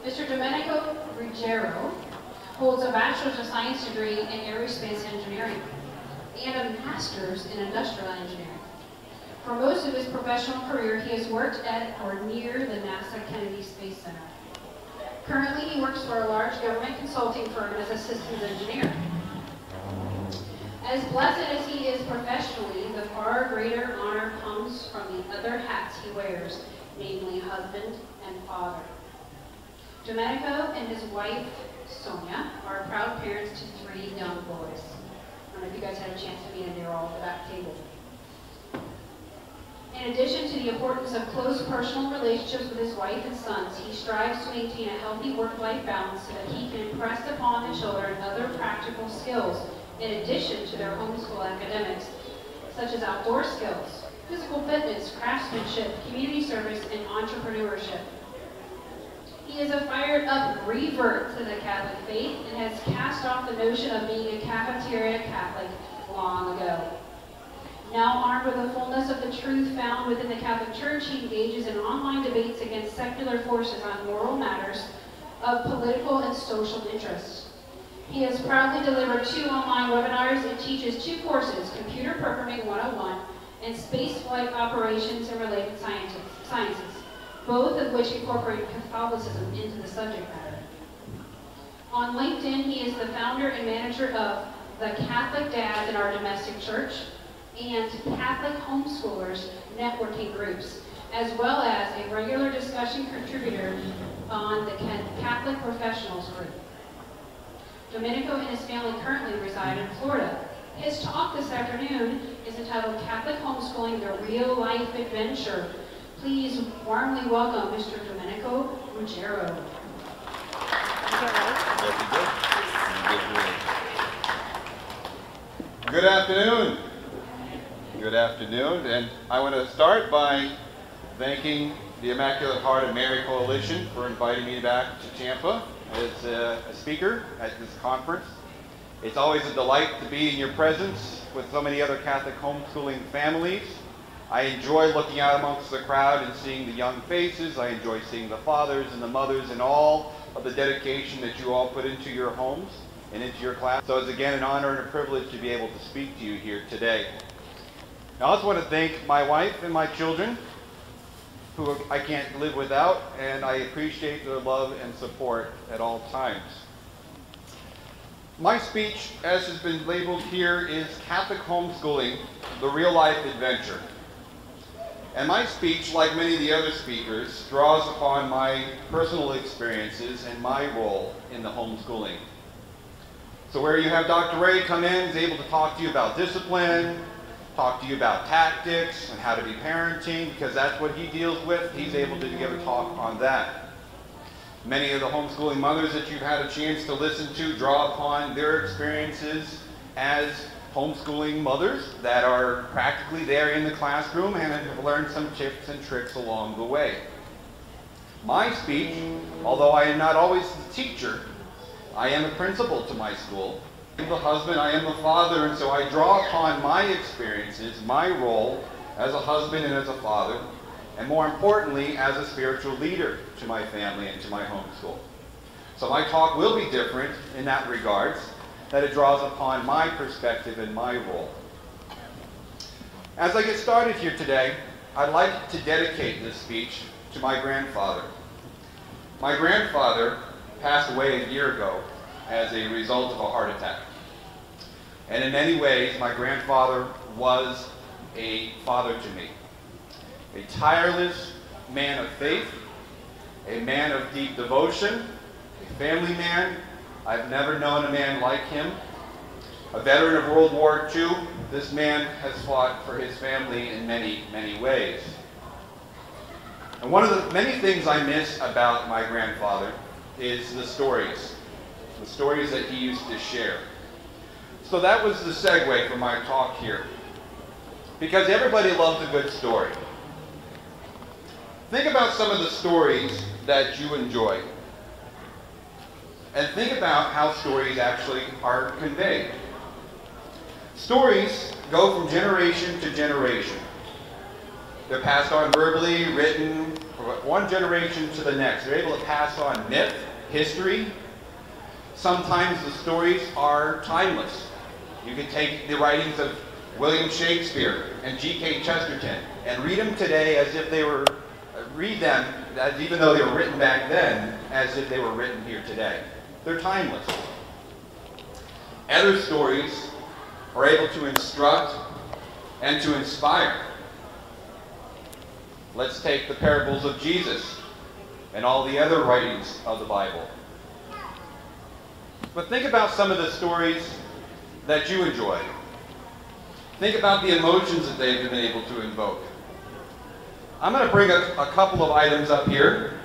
Mr. Domenico Ruggiero holds a Bachelor's of Science degree in Aerospace Engineering and a Master's in Industrial Engineering. For most of his professional career, he has worked at or near the NASA Kennedy Space Center. Currently, he works for a large government consulting firm as a systems engineer. As blessed as he is professionally, the far greater honor comes from the other hats he wears, namely husband and father. Domenico and his wife, Sonia, are proud parents to 3 young boys. I don't know if you guys had a chance to meet them, they were all at the back table. In addition to the importance of close personal relationships with his wife and sons, he strives to maintain a healthy work-life balance so that he can impress upon the children other practical skills in addition to their homeschool academics, such as outdoor skills, physical fitness, craftsmanship, community service, and entrepreneurship. He is a fired-up revert to the Catholic faith and has cast off the notion of being a cafeteria Catholic long ago. Now armed with the fullness of the truth found within the Catholic Church, he engages in online debates against secular forces on moral matters of political and social interest. He has proudly delivered 2 online webinars and teaches 2 courses, Computer Programming 101 and Space Flight Operations and Related Sciences, both of which incorporate Catholicism into the subject matter. On LinkedIn, he is the founder and manager of the Catholic Dads in Our Domestic Church and Catholic Homeschoolers networking groups, as well as a regular discussion contributor on the Catholic Professionals group. Domenico and his family currently reside in Florida. His talk this afternoon is entitled Catholic Homeschooling, the Real Life Adventure. Please warmly welcome Mr. Domenico Ruggiero. Good afternoon. Good afternoon, and I want to start by thanking the Immaculate Heart of Mary Coalition for inviting me back to Tampa as a speaker at this conference. It's always a delight to be in your presence with so many other Catholic homeschooling families. I enjoy looking out amongst the crowd and seeing the young faces. I enjoy seeing the fathers and the mothers and all of the dedication that you all put into your homes and into your class. So it's again an honor and a privilege to be able to speak to you here today. I also want to thank my wife and my children, who I can't live without, and I appreciate their love and support at all times. My speech, as has been labeled here, is Catholic Homeschooling, the Real Life Adventure. And my speech, like many of the other speakers, draws upon my personal experiences and my role in the homeschooling. So where you have Dr. Ray come in, he's able to talk to you about discipline, talk to you about tactics and how to be parenting, because that's what he deals with. He's able to give a talk on that. Many of the homeschooling mothers that you've had a chance to listen to draw upon their experiences as homeschooling mothers that are practically there in the classroom and have learned some tips and tricks along the way. My speech, although I am not always the teacher, I am a principal to my school. I am the husband, I am the father, and so I draw upon my experiences, my role as a husband and as a father, and more importantly, as a spiritual leader to my family and to my homeschool. So my talk will be different in that regards, that it draws upon my perspective and my role. As I get started here today, I'd like to dedicate this speech to my grandfather. My grandfather passed away a year ago as a result of a heart attack. And in many ways, my grandfather was a father to me. A tireless man of faith, a man of deep devotion, a family man. I've never known a man like him. A veteran of World War II, this man has fought for his family in many, many ways. And one of the many things I miss about my grandfather is the stories that he used to share. So that was the segue for my talk here. Because everybody loves a good story. Think about some of the stories that you enjoy. And think about how stories actually are conveyed. Stories go from generation to generation. They're passed on verbally, written, from one generation to the next. They're able to pass on myth, history. Sometimes the stories are timeless. You could take the writings of William Shakespeare and G.K. Chesterton and read them today as if they were, read them as even though they were written back then, as if they were written here today. They're timeless. Other stories are able to instruct and to inspire. Let's take the parables of Jesus and all the other writings of the Bible. But think about some of the stories that you enjoy. Think about the emotions that they've been able to invoke. I'm going to bring a couple of items up here.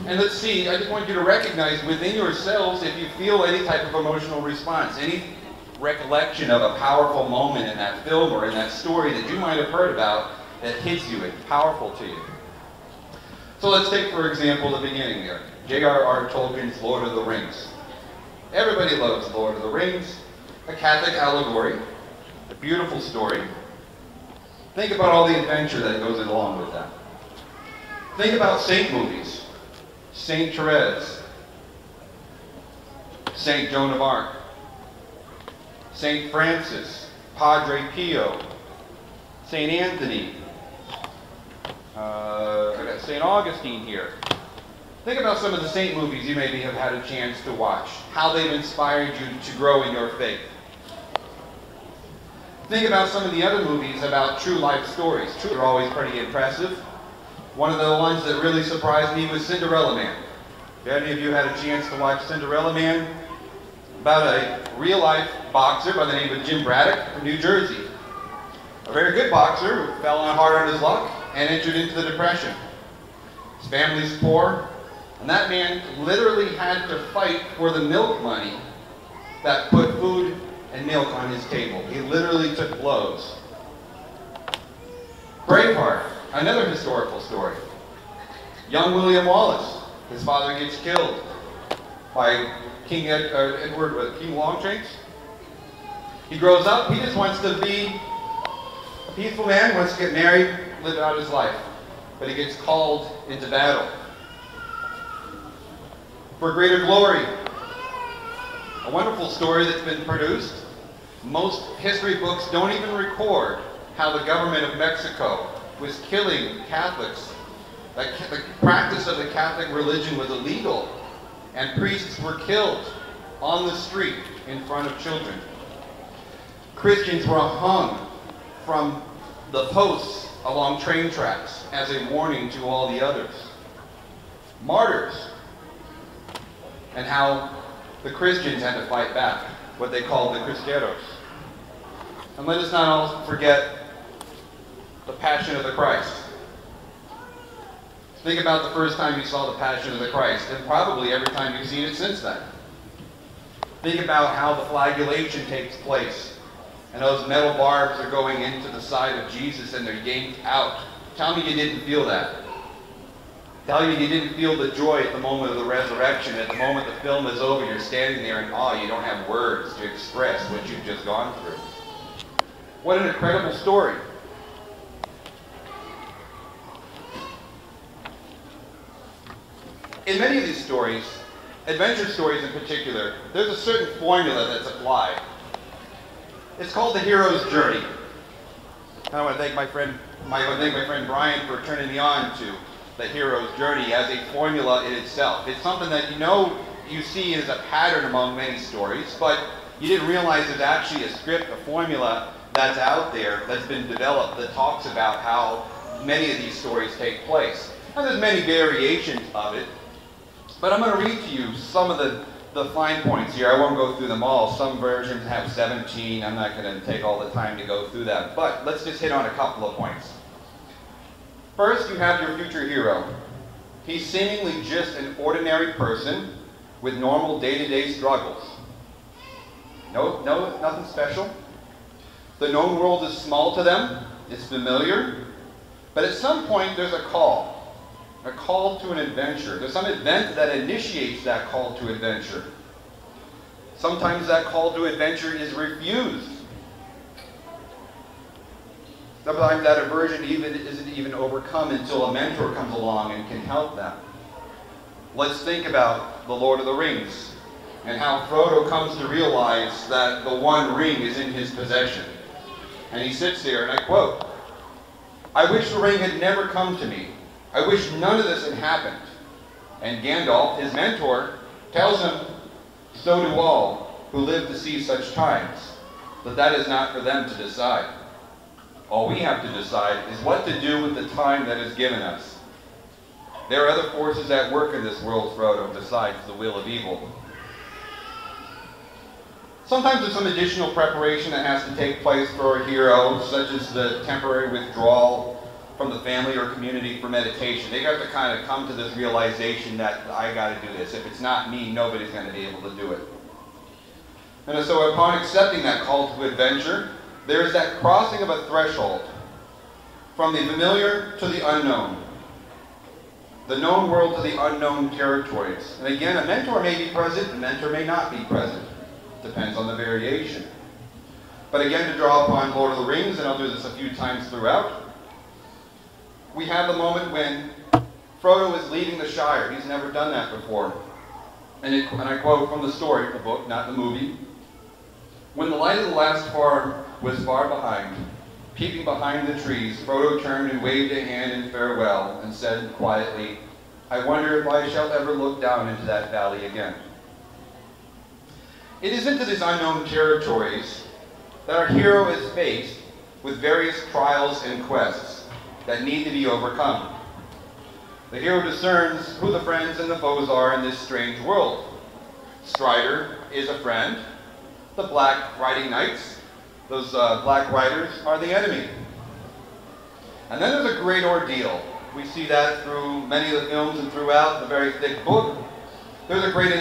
And let's see, I just want you to recognize within yourselves if you feel any type of emotional response, any recollection of a powerful moment in that film or in that story that you might have heard about that hits you, it's powerful to you. So let's take, for example, the beginning there. J.R.R. Tolkien's Lord of the Rings. Everybody loves Lord of the Rings, a Catholic allegory, a beautiful story. Think about all the adventure that goes along with that. Think about saint movies. Saint Therese, Saint Joan of Arc, Saint Francis, Padre Pio, Saint Anthony, I got Saint Augustine here. Think about some of the saint movies you maybe have had a chance to watch, how they've inspired you to grow in your faith. Think about some of the other movies about true life stories. They're always pretty impressive. One of the ones that really surprised me was Cinderella Man. Have any of you had a chance to watch Cinderella Man? About a real-life boxer by the name of Jim Braddock from New Jersey. A very good boxer who fell on hard on his luck and entered into the Depression. His family's poor, and that man literally had to fight for the milk money that put food and milk on his table. He literally took blows. Braveheart, another historical story. Young William Wallace, his father gets killed by King King Longshanks. He grows up, he just wants to be a peaceful man, wants to get married, live out his life. But he gets called into battle. For greater glory, a wonderful story that's been produced. Most history books don't even record how the government of Mexico was killing Catholics. The practice of the Catholic religion was illegal, and priests were killed on the street in front of children. Christians were hung from the posts along train tracks as a warning to all the others. Martyrs, and how the Christians had to fight back, what they called the Cristeros. And let us not also forget the Passion of the Christ. Think about the first time you saw the Passion of the Christ, and probably every time you've seen it since then. Think about how the flagellation takes place, and those metal barbs are going into the side of Jesus and they're yanked out. Tell me you didn't feel that. Tell me you didn't feel the joy at the moment of the resurrection. At the moment the film is over, you're standing there in awe. You don't have words to express what you've just gone through. What an incredible story. In many of these stories, adventure stories in particular, there's a certain formula that's applied. It's called the hero's journey. I want to thank my friend Brian for turning me on to the hero's journey as a formula in itself. It's something that you see as a pattern among many stories, but you didn't realize there's actually a script, a formula that's out there that's been developed that talks about how many of these stories take place. And there's many variations of it, but I'm going to read to you some of the fine points here. I won't go through them all. Some versions have 17. I'm not going to take all the time to go through that, but let's just hit on a couple of points. First, you have your future hero. He's seemingly just an ordinary person with normal day-to-day struggles. Nothing special. The known world is small to them, it's familiar, but at some point there's a call to an adventure. There's some event that initiates that call to adventure. Sometimes that call to adventure is refused. Sometimes that aversion isn't even overcome until a mentor comes along and can help them. Let's think about the Lord of the Rings and how Frodo comes to realize that the one ring is in his possession. And he sits there, and I quote, "I wish the ring had never come to me. I wish none of this had happened." And Gandalf, his mentor, tells him, "So do all who live to see such times, but that is not for them to decide. All we have to decide is what to do with the time that is given us. There are other forces at work in this world, Frodo, besides the will of evil." Sometimes there's some additional preparation that has to take place for a hero, such as the temporary withdrawal from the family or community for meditation. They got to kind of come to this realization that I got to do this. If it's not me, nobody's going to be able to do it. And so upon accepting that call to adventure, there is that crossing of a threshold from the familiar to the unknown, the known world to the unknown territories. And again, a mentor may be present, a mentor may not be present. Depends on the variation. But again, to draw upon Lord of the Rings, and I'll do this a few times throughout, we have the moment when Frodo is leaving the Shire. He's never done that before. And I quote from the story, the book, not the movie. "When the light of the last farm was far behind, peeping behind the trees, Frodo turned and waved a hand in farewell and said quietly, 'I wonder if I shall ever look down into that valley again.'" It is into these unknown territories that our hero is faced with various trials and quests that need to be overcome. The hero discerns who the friends and the foes are in this strange world. Strider is a friend. The Black Riding Knights, those black riders, are the enemy. And then there's a great ordeal. We see that through many of the films and throughout the very thick book. There's a great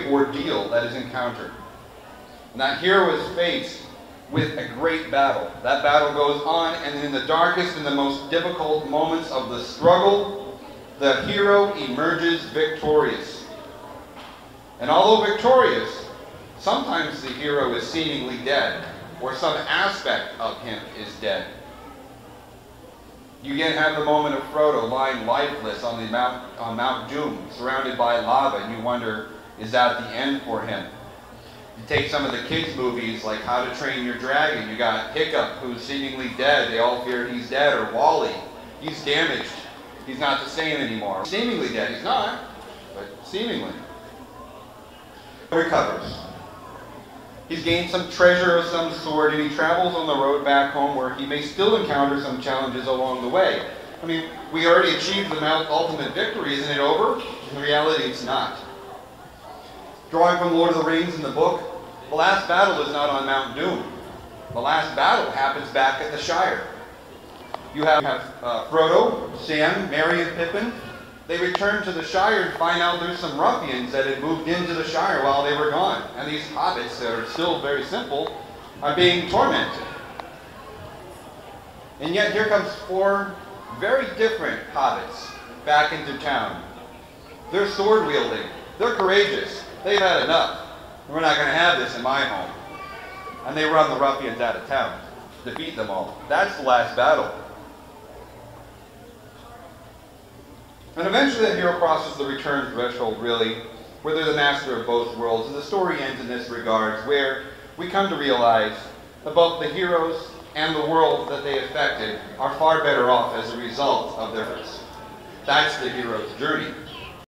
ordeal that is encountered. And that hero is faced with a great battle. That battle goes on, and in the darkest and the most difficult moments of the struggle, the hero emerges victorious. And although victorious, sometimes the hero is seemingly dead, or some aspect of him is dead. You again have the moment of Frodo lying lifeless on Mount Doom, surrounded by lava, and you wonder, is that the end for him? You take some of the kids' movies like How to Train Your Dragon. You got Hiccup, who's seemingly dead. They all fear he's dead. Or Wally, he's damaged. He's not the same anymore. Seemingly dead. He's not, but seemingly. He recovers. He's gained some treasure of some sort, and he travels on the road back home where he may still encounter some challenges along the way. I mean, we already achieved the ultimate victory. Isn't it over? In reality, it's not. Drawing from Lord of the Rings in the book, the last battle is not on Mount Doom. The last battle happens back at the Shire. You have Frodo, Sam, Merry, and Pippin. They return to the Shire and find out there's some ruffians that had moved into the Shire while they were gone. And these hobbits, that are still very simple, are being tormented. And yet here comes 4 very different hobbits back into town. They're sword wielding. They're courageous. They've had enough. We're not going to have this in my home. And they run the ruffians out of town, defeat them all. That's the last battle. And eventually the hero crosses the return threshold, really, where they're the master of both worlds. And the story ends in this regard, where we come to realize that both the heroes and the world that they affected are far better off as a result of their efforts. That's the hero's journey.